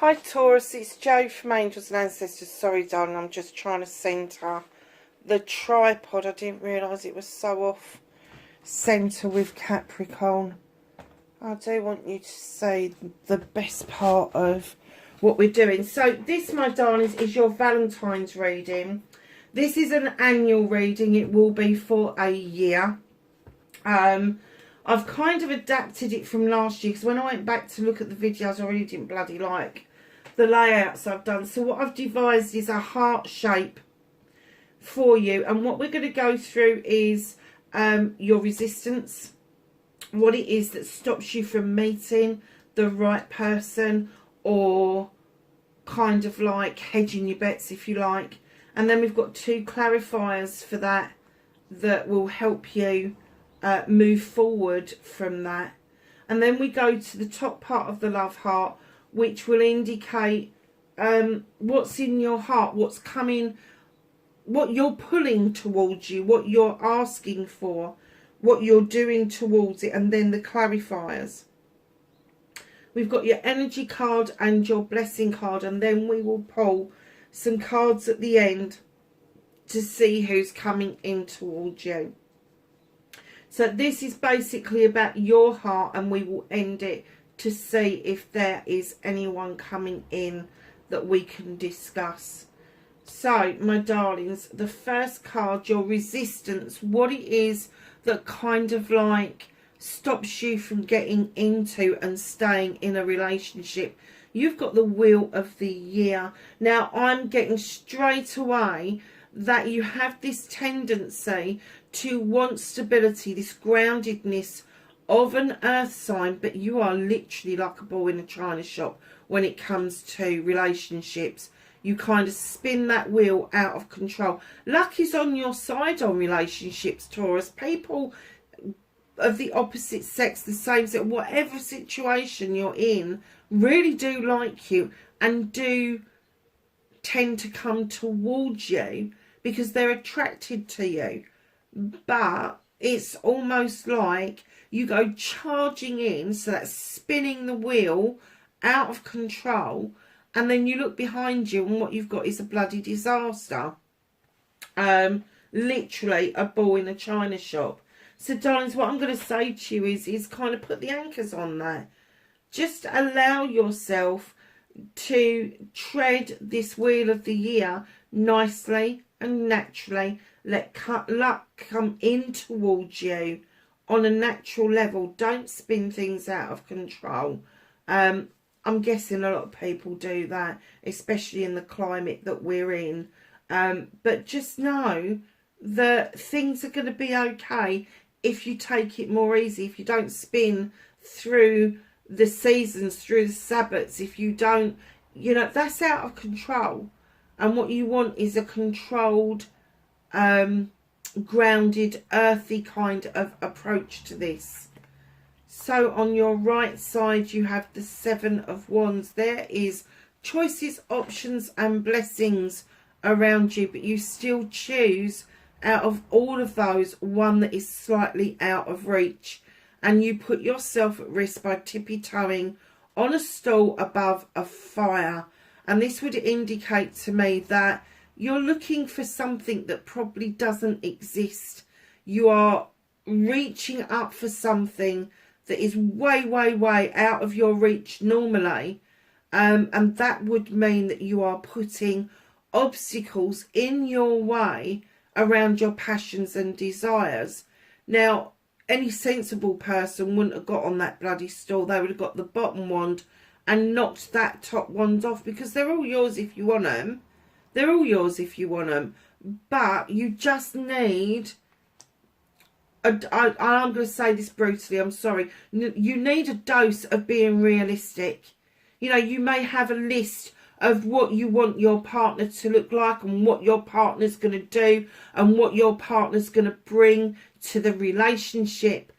Hi Taurus, it's Jo from Angels and Ancestors. Sorry darling, I'm just trying to centre the tripod. I didn't realise it was so off centre with Capricorn. I do want you to see the best part of what we're doing. So this, my darlings, is your Valentine's reading. This is an annual reading. It will be for a year. I've kind of adapted it from last year because when I went back to look at the videos, I really didn't bloody like the layouts I've done. So what I've devised is a heart shape for you, and what we're going to go through is your resistance, what it is that stops you from meeting the right person, or kind of like hedging your bets, if you like. And then we've got two clarifiers for that will help you move forward from that. And then we go to the top part of the love heart, which will indicate what's in your heart, what's coming, what you're pulling towards you, what you're asking for, what you're doing towards it, and then the clarifiers. We've got your energy card and your blessing card, and then we will pull some cards at the end to see who's coming in towards you. So this is basically about your heart, and we will end it to see if there is anyone coming in that we can discuss. So, my darlings, the first card, your resistance, what it is that kind of like stops you from getting into and staying in a relationship. You've got the Wheel of the Year. Now, I'm getting straight away that you have this tendency to want stability, this groundedness of an earth sign, but you are literally like a ball in a china shop when it comes to relationships. You kind of spin that wheel out of control. Luck is on your side on relationships, Taurus. People of the opposite sex, the same sex, whatever situation you're in, really do like you and do tend to come towards you because they're attracted to you. But it's almost like you go charging in, so that's spinning the wheel out of control, and then you look behind you and what you've got is a bloody disaster. Literally a ball in a china shop. So darlings, what I'm going to say to you is kind of put the anchors on that. Just allow yourself to tread this Wheel of the Year nicely and naturally. Let luck come in towards you on a natural level. Don't spin things out of control. I'm guessing a lot of people do that, especially in the climate that we're in. But just know that things are going to be okay if you take it more easy, if you don't spin through the seasons, through the Sabbats, if you don't, you know, that's out of control. And what you want is a controlled, grounded, earthy kind of approach to this. So on your right side you have the Seven of Wands. There is choices, options and blessings around you, but you still choose out of all of those one that is slightly out of reach, and you put yourself at risk by tippy-toeing on a stool above a fire. And this would indicate to me that you're looking for something that probably doesn't exist. You are reaching up for something that is way, way, way out of your reach normally. And that would mean that you are putting obstacles in your way around your passions and desires. Now, any sensible person wouldn't have got on that bloody stool. They would have got the bottom wand and knocked that top wand off, because they're all yours if you want them. They're all yours if you want them. But you just need, I'm going to say this brutally, I'm sorry. You need a dose of being realistic. You know, you may have a list of what you want your partner to look like and what your partner's going to do and what your partner's going to bring to the relationship.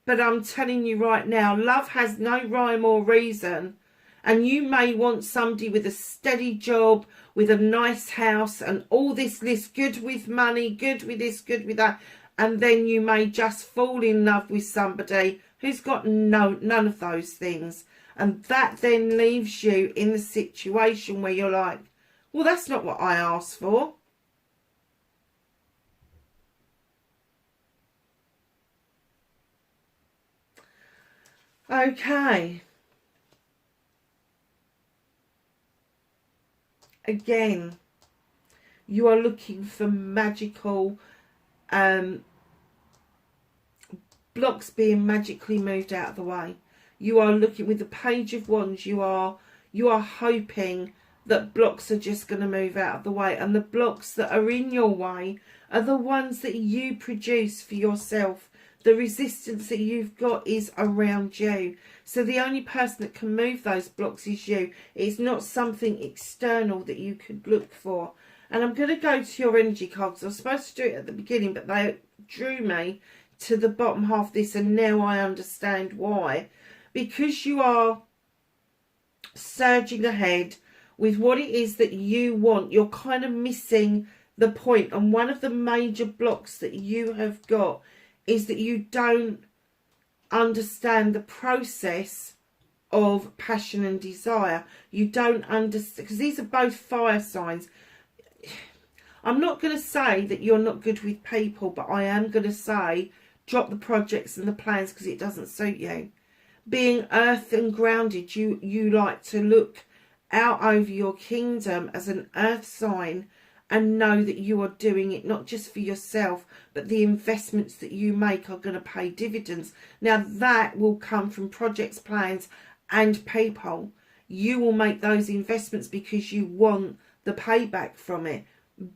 But I'm telling you right now, love has no rhyme or reason. And you may want somebody with a steady job, with a nice house and all this list, good with money, good with this, good with that. And then you may just fall in love with somebody who's got none of those things. And that then leaves you in the situation where you're like, well, that's not what I asked for. Okay. Again, you are looking for magical blocks being magically moved out of the way. You are looking with the Page of Wands, you are hoping that blocks are just going to move out of the way, and the blocks that are in your way are the ones that you produce for yourself. The resistance that you've got is around you. So the only person that can move those blocks is you. It's not something external that you could look for. And I'm going to go to your energy cards. I was supposed to do it at the beginning, but they drew me to the bottom half of this, and now I understand why. Because you are surging ahead with what it is that you want, you're kind of missing the point. And one of the major blocks that you have got is that you don't understand the process of passion and desire. You don't understand, because these are both fire signs. I'm not going to say that you're not good with people, but I am going to say drop the projects and the plans because it doesn't suit you. Being earth and grounded, you like to look out over your kingdom as an earth sign and know that you are doing it not just for yourself, but the investments that you make are going to pay dividends. Now that will come from projects, plans and people. You will make those investments because you want the payback from it.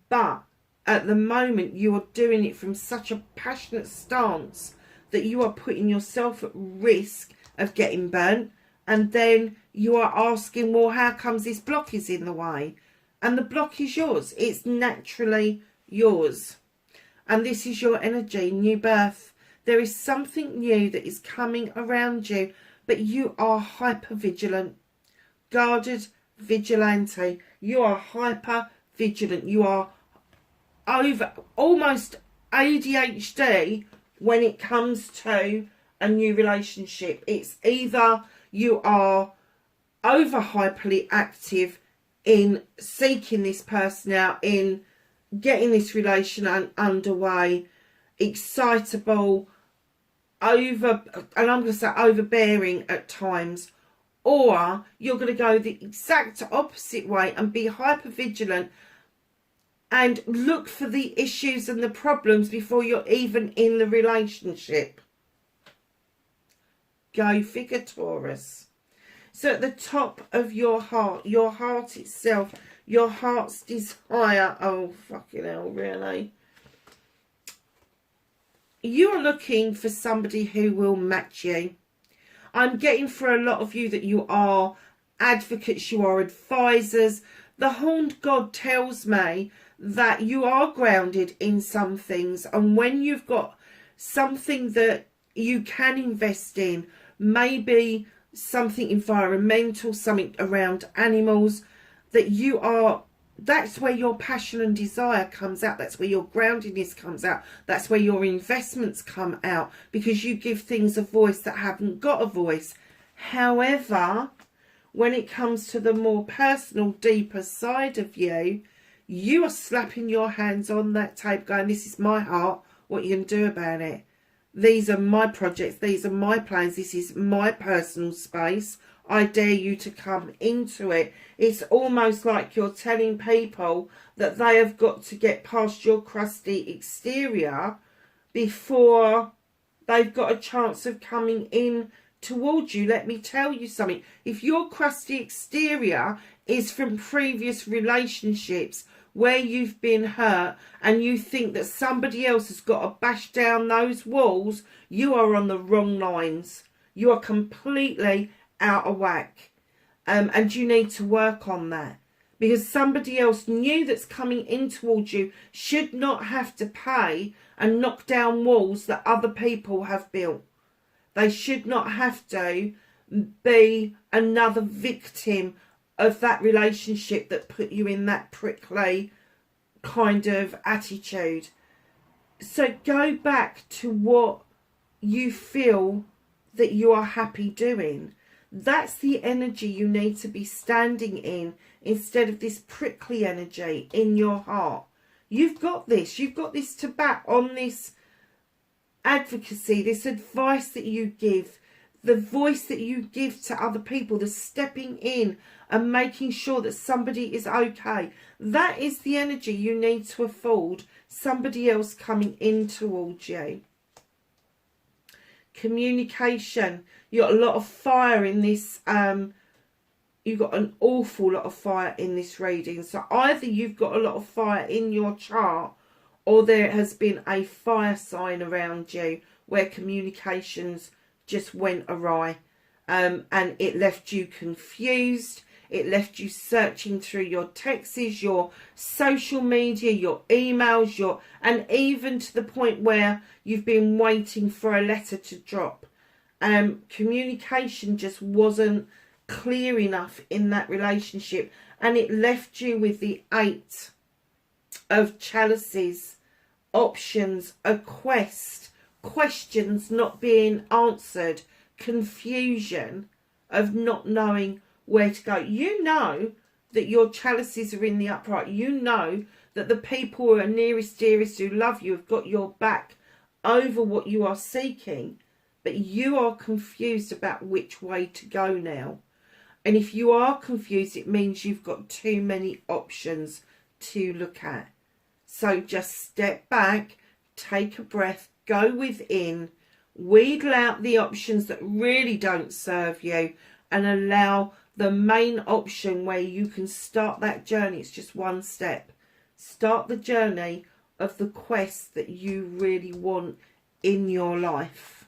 But at the moment you are doing it from such a passionate stance that you are putting yourself at risk of getting burnt. And then you are asking, well, how comes this block is in the way? And the block is yours. It's naturally yours. And this is your energy, new birth. There is something new that is coming around you, but you are hyper vigilant. Guarded vigilante. You are hyper vigilant. You are over almost ADHD when it comes to a new relationship. It's either you are over hyperly active in seeking this person out, in getting this relation underway, excitable, and I'm going to say overbearing at times, or you're going to go the exact opposite way and be hyper vigilant and look for the issues and the problems before you're even in the relationship. Go figure, Taurus. So at the top of your heart itself, your heart's desire, oh fucking hell, really? You are looking for somebody who will match you. I'm getting for a lot of you that you are advocates, you are advisors. The Horned God tells me that you are grounded in some things, and when you've got something that you can invest in, maybe something environmental, something around animals, that you are, that's where your passion and desire comes out. That's where your groundedness comes out. That's where your investments come out, because you give things a voice that haven't got a voice. However, when it comes to the more personal, deeper side of you, you are slapping your hands on that table going, this is my heart, what are you going to do about it? These are my projects, these are my plans, this is my personal space. I dare you to come into it. It's almost like you're telling people that they have got to get past your crusty exterior before they've got a chance of coming in towards you. Let me tell you something. If your crusty exterior is from previous relationships where you've been hurt and you think that somebody else has got to bash down those walls, you are on the wrong lines. You are completely out of whack. And you need to work on that, because somebody else new that's coming in towards you should not have to pay and knock down walls that other people have built. They should not have to be another victim of that relationship that put you in that prickly kind of attitude. So go back to what you feel that you are happy doing. That's the energy you need to be standing in, instead of this prickly energy in your heart. You've got this. You've got this to back on this advocacy, this advice that you give, the voice that you give to other people, the stepping in and making sure that somebody is okay. That is the energy you need to afford somebody else coming in towards you. Communication. You've got a lot of fire in this. You've got an awful lot of fire in this reading. So either you've got a lot of fire in your chart, or there has been a fire sign around you where communications just went awry, and it left you confused. It left you searching through your texts, your social media, your emails, and even to the point where you've been waiting for a letter to drop. Communication just wasn't clear enough in that relationship, and it left you with the 8 of chalices, options, a quest, questions not being answered, confusion of not knowing where to go. You know that your chalices are in the upright. You know that the people who are nearest, dearest, who love you have got your back over what you are seeking, but you are confused about which way to go now. And if you are confused, it means you've got too many options to look at. So just step back, take a breath, go within, wheedle out the options that really don't serve you, and allow the main option where you can start that journey. It's just one step. Start the journey of the quest that you really want in your life.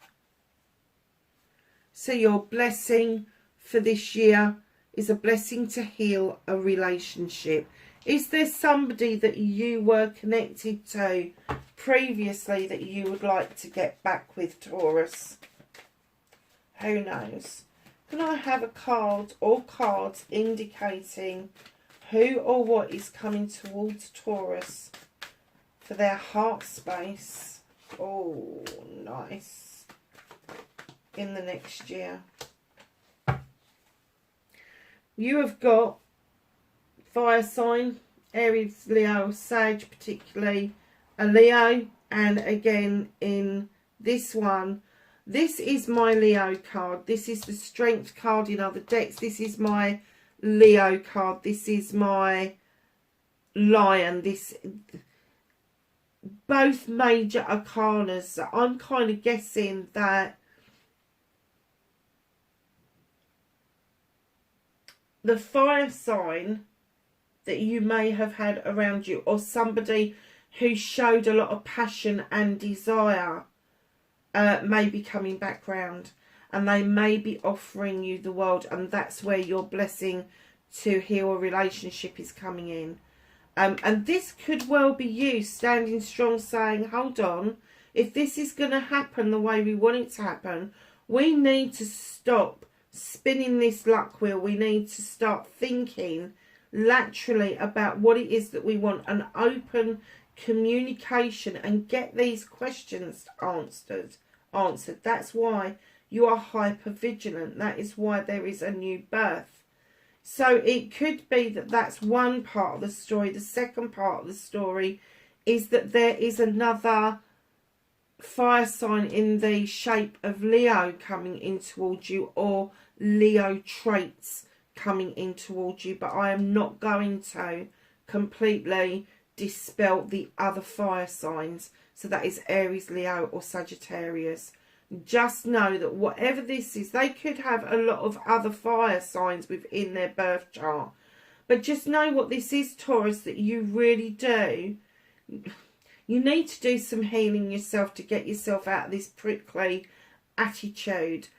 So your blessing for this year is a blessing to heal a relationship. Is there somebody that you were connected to previously that you would like to get back with, Taurus? Who knows? Can I have a card or cards indicating who or what is coming towards Taurus for their heart space? Oh, nice. In the next year. You have got fire sign, Aries, Leo, Sag, particularly a Leo. And again, in this one, this is my Leo card. This is the Strength card in other decks. This is my Leo card. This is my Lion. This, both major arcanas. So I'm kind of guessing that the fire sign that you may have had around you, or somebody who showed a lot of passion and desire, may be coming back round, and they may be offering you the world, and that's where your blessing to heal a relationship is coming in. And this could well be you standing strong, saying, hold on, if this is going to happen the way we want it to happen, we need to stop spinning this luck wheel. We need to start thinking laterally about what it is that we want, an open communication, and get these questions answered. That's why you are hyper vigilant. That is why there is a new birth. So it could be that that's one part of the story. The second part of the story is that there is another fire sign in the shape of Leo coming in towards you, or Leo traits coming in towards you. But I am not going to completely dispel the other fire signs. So that is Aries, Leo or Sagittarius. Just know that whatever this is, they could have a lot of other fire signs within their birth chart. But just know what this is, Taurus, that you really do. You need to do some healing yourself to get yourself out of this prickly attitude.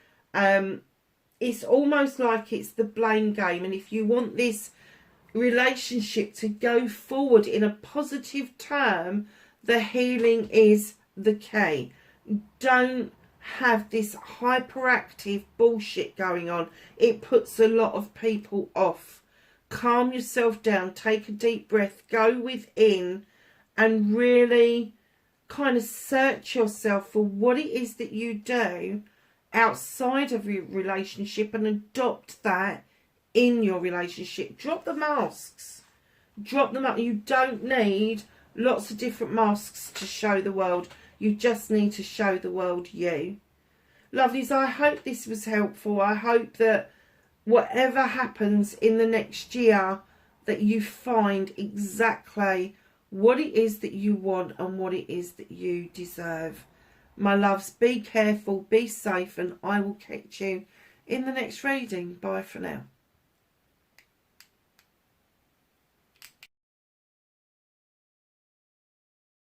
It's almost like it's the blame game. And if you want this relationship to go forward in a positive term, the healing is the key. Don't have this hyperactive bullshit going on. It puts a lot of people off. Calm yourself down. Take a deep breath. Go within and really kind of search yourself for what it is that you do outside of your relationship and adopt that in your relationship. Drop the masks. Drop them up. You don't need lots of different masks to show the world. You just need to show the world you. Lovelies, I hope this was helpful. I hope that whatever happens in the next year, that you find exactly what it is that you want and what it is that you deserve. My loves, be careful, be safe, and I will catch you in the next reading. Bye for now.